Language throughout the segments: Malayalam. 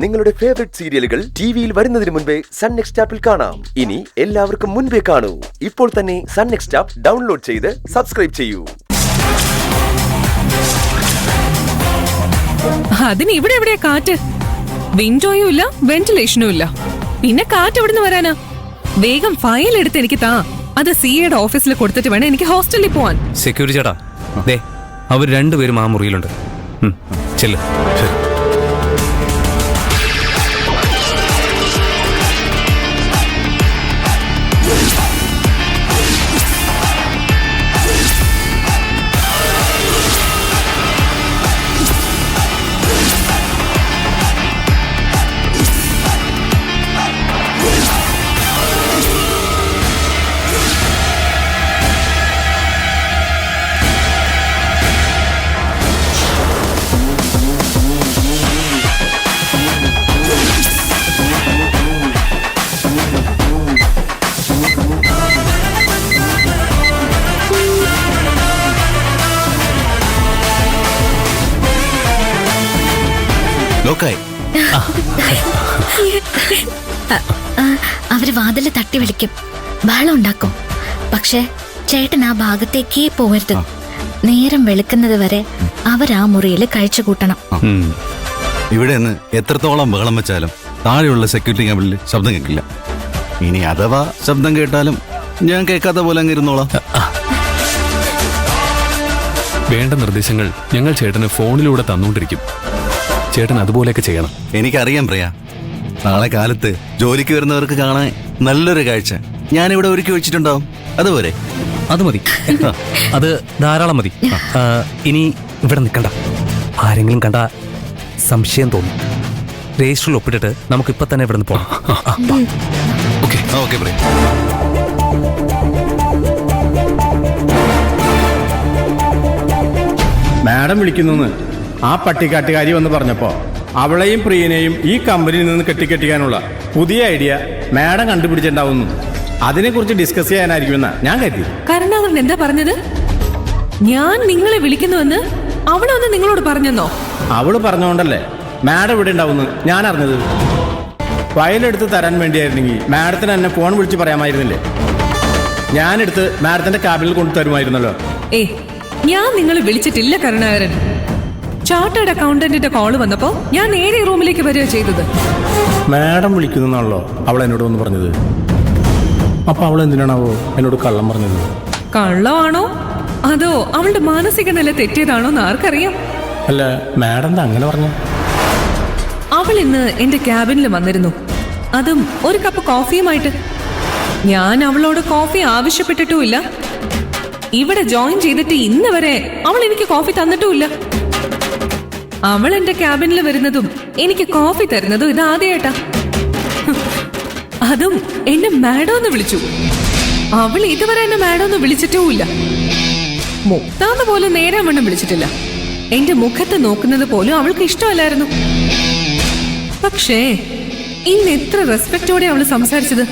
നിങ്ങളുടെ ഫേവറേറ്റ് സീരിയലുകൾ ടിവിയിൽ വരുന്നതിന് മുൻപേ സൺ നെക്സ്റ്റ് ആപ്പിൽ കാണാം. ഇനി എല്ലാവർക്കും മുൻപേ കാണൂ. ഇപ്പോൾ തന്നെ സൺ നെക്സ്റ്റ് ആപ്പ് ഡൗൺലോഡ് ചെയ്ത് സബ്സ്ക്രൈബ് ചെയ്യൂ. അതിന് ഇവിടെ എവിടെയാ കാറ്റ്? വിൻഡോയും ഇല്ല, വെന്റിലേഷനും ഇല്ല. പിന്നെ കാറ്റ് എവിടുന്ന് വരാനാ? വേഗം ഫയൽ എടുത്ത് എനിക്ക് താ. അത് സിയുടെ ഓഫീസിൽ കൊടുത്തിട്ട് വേണം എനിക്ക് ഹോസ്റ്റലിൽ പോവാൻ. സെക്യൂരിറ്റി ചേട്ടാ, ദേ അവർ രണ്ടുപേരും ആ മുറിയിലുണ്ട്. ചെല്ല്. അവര് വാതില് തട്ടി വിളിക്കും, ബഹളം ഉണ്ടാക്കും. പക്ഷെ ചേട്ടൻ ആ ഭാഗത്തേക്കേ പോകരുത്. നേരം വെളുക്കുന്നത് വരെ അവരാ മുറിയിൽ കഴിച്ചു കൂട്ടണം. ഇവിടെ നിന്ന് എത്രത്തോളം ബഹളം വെച്ചാലും താഴെയുള്ള സെക്യൂരിറ്റി ക്യാബിനിൽ ശബ്ദം കേൾക്കില്ല. ഇനി അഥവാ ശബ്ദം കേട്ടാലും ഞാൻ കേൾക്കാത്ത പോലെ അങ്ങ് ഇരുന്നോളാം. വേണ്ട നിർദ്ദേശങ്ങൾ ഞങ്ങൾ ചേട്ടന് ഫോണിലൂടെ തന്നുകൊണ്ടിരിക്കും. ചേട്ടൻ അതുപോലെയൊക്കെ ചെയ്യണം. എനിക്കറിയാം പ്രിയ, നാളെ കാലത്ത് ജോലിക്ക് വരുന്നവർക്ക് കാണാൻ നല്ലൊരു കാഴ്ച ഞാനിവിടെ ഒരുക്കി വെച്ചിട്ടുണ്ടാവും. അതുപോലെ അത് മതി, അത് ധാരാളം മതി. ഇനി ഇവിടെ നിൽക്കണ്ട. ആരെങ്കിലും കണ്ട സംശയം തോന്നും. രജിസ്റ്ററിൽ ഒപ്പിട്ടിട്ട് നമുക്കിപ്പോൾ തന്നെ ഇവിടെ നിന്ന് പോകാം. ഓക്കെ പ്രിയ. മാഡം വിളിക്കുന്നു ആ പട്ടിക്കാട്ടുകാരി വന്ന് പറഞ്ഞപ്പോ അവളെയും പ്രിയനെയും ഈ കമ്പനിയിൽ നിന്ന് കെട്ടിക്കെട്ടിക്കാനുള്ള പുതിയ ഐഡിയ മാഡം കണ്ടുപിടിച്ചിട്ടുണ്ടാവുന്നു. അതിനെക്കുറിച്ച് ഡിസ്കസ് ചെയ്യാനായിരിക്കുമെന്നാ ഞാൻ കരുതി. കരുണാകരൻ എന്താ പറഞ്ഞത്? ഞാൻ നിങ്ങളെ വിളിക്കുന്നുവെന്ന് അവളൊന്ന് നിങ്ങളോട് പറഞ്ഞെന്നോ? അവള് പറഞ്ഞോണ്ടല്ലേ മാഡം ഇവിടെ ഉണ്ടാവുന്നു ഞാൻ അറിഞ്ഞത്. ഫയലെടുത്ത് തരാൻ വേണ്ടിയായിരുന്നെങ്കിൽ മാഡത്തിന് എന്നെ ഫോൺ വിളിച്ച് പറയാമായിരുന്നില്ലേ? ഞാനെടുത്ത് മാഡത്തിന്റെ ക്യാബിനിൽ കൊണ്ടു തരുമായിരുന്നല്ലോ. ഞാൻ നിങ്ങളെ വിളിച്ചിട്ടില്ല കരുണാകരൻ. ചാർട്ടേഡ് അക്കൗണ്ടന്റിന്റെ കോള് വന്നപ്പോ ഞാൻ നേരെ റൂമിലേക്ക് വരിക ചെയ്തത്. മാഡം വിളിക്കുന്നാണല്ലോ അവൾ എന്നോട് ഒന്ന് പറഞ്ഞത്. അപ്പൊ അവൾ എന്തിനാണാവോ എന്നോട് കള്ളം പറഞ്ഞത്? കള്ളമാണോ അതോ അവളുടെ മാനസിക നില തെറ്റിയതാണോ എന്ന് ആർക്കറിയാം. അല്ല, മാഡം എന്താ അങ്ങനെ പറഞ്ഞു? അവൾ ഇന്ന് എന്റെ ക്യാബിനിൽ വന്നിരുന്നു, അതും ഒരു കപ്പ് കോഫിയുമായിട്ട്. ഞാൻ അവളോട് കോഫി ആവശ്യപ്പെട്ടിട്ടുമില്ല. ഇവിടെ ജോയിൻ ചെയ്തിട്ട് ഇന്ന് വരെ അവൾ എനിക്ക് കോഫി തന്നിട്ടുമില്ല. അവൾ എന്റെ ക്യാബിനിൽ വരുന്നതും എനിക്ക് കോഫി തരുന്നതും ഇതാദ്യമായിട്ടാ. അതും എന്നെ മാഡോന്ന് വിളിച്ചു. അവൾ ഇതുവരെ എന്നെ മാഡോന്ന് വിളിച്ചിട്ടുമില്ല. മുക്താന്ന് പോലും നേരെ വണ്ണം വിളിച്ചിട്ടില്ല. എന്റെ മുഖത്ത് നോക്കുന്നത് പോലും അവൾക്ക് ഇഷ്ടമല്ലായിരുന്നു. പക്ഷേ ഇന്ന് എത്ര റെസ്പെക്റ്റോടെ അവള് സംസാരിച്ചത്.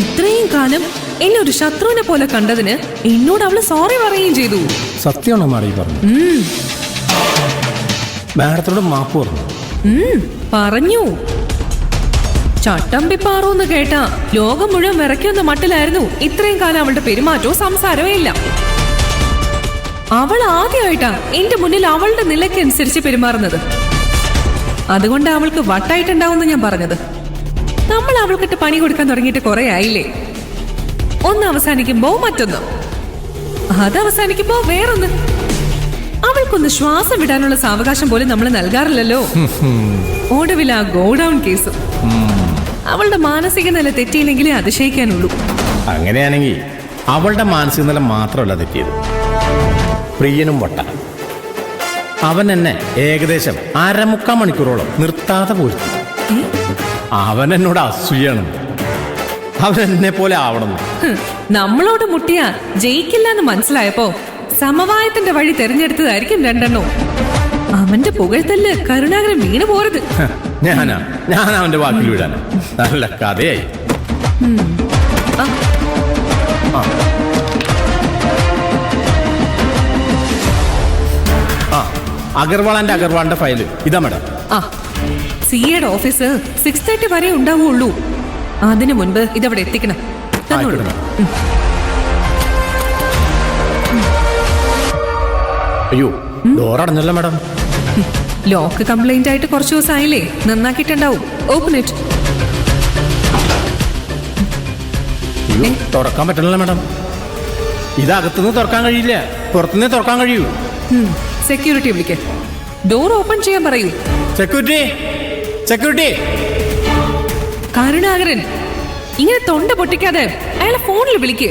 ഇത്രയും കാലം എന്നെ ഒരു ശത്രുവിനെ പോലെ കണ്ടതിന് എന്നോട് അവള് സോറി പറയുകയും ചെയ്തു. സത്യമാണോ മാഡം ഈ പറഞ്ഞു? മാഡത്തോട് മാപ്പ് പറഞ്ഞു. ചട്ടമ്പിപ്പാറൂന്ന് കേട്ടാ ലോകം മുഴുവൻ വിറയ്ക്കുന്ന മട്ടിലായിരുന്നു ഇത്രയും കാലം അവളുടെ പെരുമാറ്റവും സംസാരവും ഇല്ല. അവൾ ആദ്യമായിട്ടാ എന്റെ മുന്നിൽ അവളുടെ നിലയ്ക്കനുസരിച്ച് പെരുമാറുന്നത്. അതുകൊണ്ട് അവൾക്ക് വട്ടായിട്ടുണ്ടാവുമെന്ന് ഞാൻ പറഞ്ഞത്. നമ്മൾ അവൾക്കിട്ട് പണി കൊടുക്കാൻ തുടങ്ങിയിട്ട് കുറെ ആയില്ലേ. ഒന്ന് അവസാനിക്കുമ്പോ മറ്റൊന്ന്, അത് അവസാനിക്കുമ്പോ വേറൊന്ന്. അവൾക്കൊന്ന് ശ്വാസം വിടാനുള്ള സാവകാശം പോലും നമ്മൾ നൽകാറില്ലല്ലോ. ഒടുവിൽ ആ ഗോഡൌൺ കേസ്. അവളുടെ മാനസിക നില തെറ്റിയില്ലെങ്കിലേ അതിശയിക്കാനുള്ളൂ. അങ്ങനെയാണെങ്കിൽ അവളുടെ മാനസിക നില മാത്രമല്ല തെറ്റിയത്, പ്രിയനും വട്ട. അവൻ എന്നെ ഏകദേശം 1/4 മണിക്കൂറോളം നിർത്താതെ പോയി. അവൻ എന്നോട് അസൂയാണ്. അവൻ എന്നെ പോലെ ആവണം. നമ്മളോട് മുട്ടിയ ജയിക്കില്ല എന്ന് മനസ്സിലായപ്പോ സമവായത്തിന്റെ വഴി തെരഞ്ഞെടുത്തതായിരിക്കും രണ്ടെണ്ണവും. അവന്റെ പുകഴ്ത്തല് കരുണാകരൻ വീണു പോരുത്. ഞാൻ അവന്റെ വാക്കിൽ വിടാനാ. നല്ല കഥയായി. അഗർവാളിന്റെ ഫയല് ഇതാ മേഡം. സിയുടെ ഓഫീസ് 6:30 വരെ ഉണ്ടാവുള്ളൂ. അതിനു മുൻപ് ഇതവിടെ എത്തിക്കണം. തന്നോളൂ. ആയിക്കോട്ടെ. അയ്യോ ഡോർ അടഞ്ഞല്ലോ മാഡം. ലോക്ക് കംപ്ലൈന്റ് ആയിട്ട് കുറച്ച് ദിവസമായില്ലേ, നന്നാക്കിയിട്ടുണ്ടാവും. Open it. അയ്യോ തുറക്കാൻ പറ്റണല്ലോ മാഡം. ഇതകത്തുനിന്ന് തുറക്കാൻ കഴിയില്ല, പുറത്തുനിന്നേ തുറക്കാൻ കഴിയൂ. സെക്യൂരിറ്റി വിളിക്ക്. ഡോർ ഓപ്പൺ ചെയ്യാൻ പറയൂ. Security, security. കരുണാകരൻ, ഇങ്ങനെ തൊണ്ട പൊട്ടിക്കാതെ അയാളെ ഫോണിൽ വിളിക്ക്.